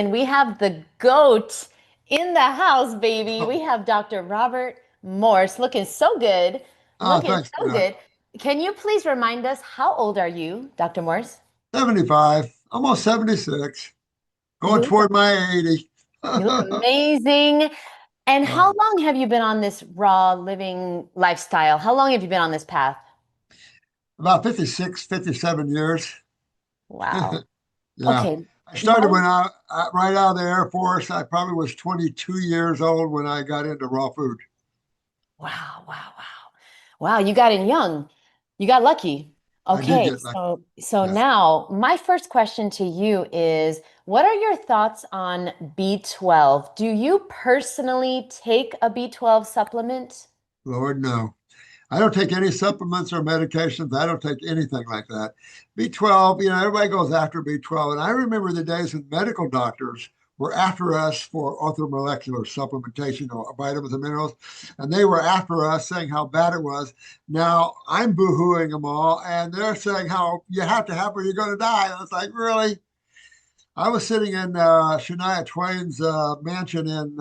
And we have the goat in the house, baby. Oh, We have Dr. Robert Morse looking so good. Looking thanks, so Jack. good. Can you please remind us how old are you, Dr. Morse? 75, almost 76, going You look toward my 80. you look amazing. And how Uh, long have you been on this raw living lifestyle? How long have you been on this path? about 56, 57 years. Wow. Yeah. Okay. I started What? when right out of the Air Force. I probably was 22 years old when I got into raw food. Wow, wow, wow. Wow, you got in young. You got lucky. I did Okay, get lucky. so Yes. now my first question to you is, what are your thoughts on B12? Do you personally take a B12 supplement? Lord, no. I don't take any supplements or medications. I don't take anything like that. B12, everybody goes after B12. And I remember the days when medical doctors were after us for orthomolecular supplementation or vitamins and minerals. And they were after us saying how bad it was. Now I'm boohooing them all. And they're saying how you have to have or you're going to die. And it's like, really? I was sitting in Shania Twain's mansion in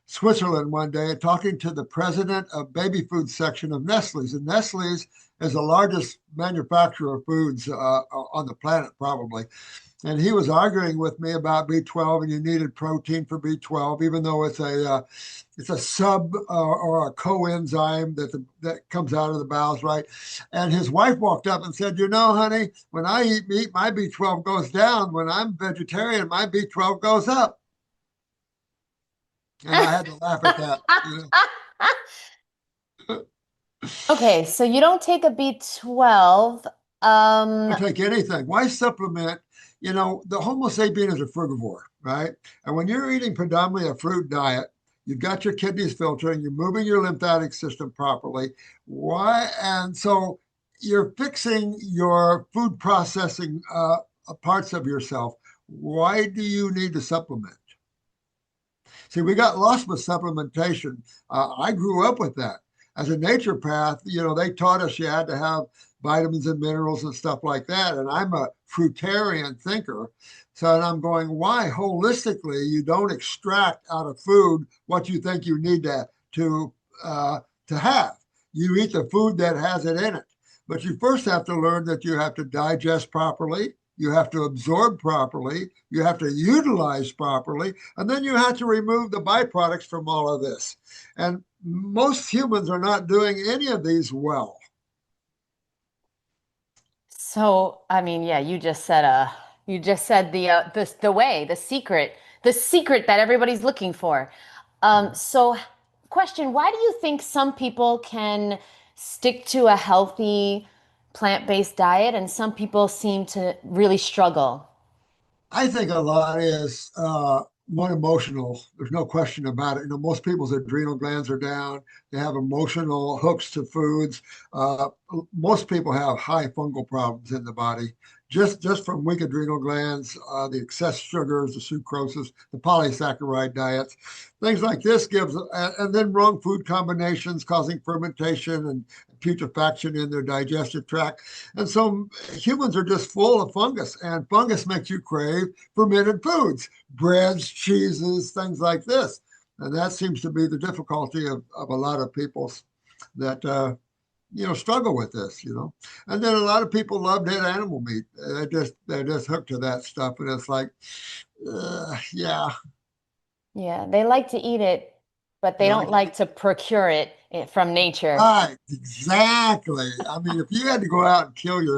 Switzerland one day talking to the president of baby food section of Nestle's. And Nestle's is the largest manufacturer of foods on the planet, probably. And he was arguing with me about B12, and you needed protein for B12, even though it's a sub or a coenzyme that comes out of the bowels, right? And his wife walked up and said, honey, when I eat meat, my B12 goes down. When I'm vegetarian, my B12 goes up. And I had to laugh at that. Okay, so you don't take a B12. Don't Um, take anything. Why supplement? The Homo sapien is a frugivore, right? And when you're eating predominantly a fruit diet, you've got your kidneys filtering, you're moving your lymphatic system properly. Why? And so you're fixing your food processing parts of yourself. Why do you need to supplement? See, we got lost with supplementation. I grew up with that. As a naturopath, they taught us you had to have vitamins and minerals and stuff like that. And I'm a fruitarian thinker. So and I'm going, why holistically you don't extract out of food what you think you need to to have. You eat the food that has it in it. But you first have to learn that you have to digest properly, you have to absorb properly, you have to utilize properly, and then you have to remove the byproducts from all of this. And most humans are not doing any of these well. so I mean, yeah, you just said the way, the secret that everybody's looking for. So question, why do you think some people can stick to a healthy plant-based diet and some people seem to really struggle? I think a lot is one emotional. There's no question about it. Most people's adrenal glands are down. They have emotional hooks to foods. Most people have high fungal problems in the body, just from weak adrenal glands, the excess sugars, the sucroses, the polysaccharide diets, things like this gives, and then wrong food combinations causing fermentation and putrefaction in their digestive tract. And so humans are just full of fungus, and fungus makes you crave fermented foods, breads, cheeses, things like this. And that seems to be the difficulty of a lot of people that struggle with this. And then a lot of people love dead animal meat. They're just hooked to that stuff, and it's like, yeah, Yeah, they like to eat it, but they they don't like to like eat. to procure it from nature. Right, exactly. I mean, if you had to go out and kill your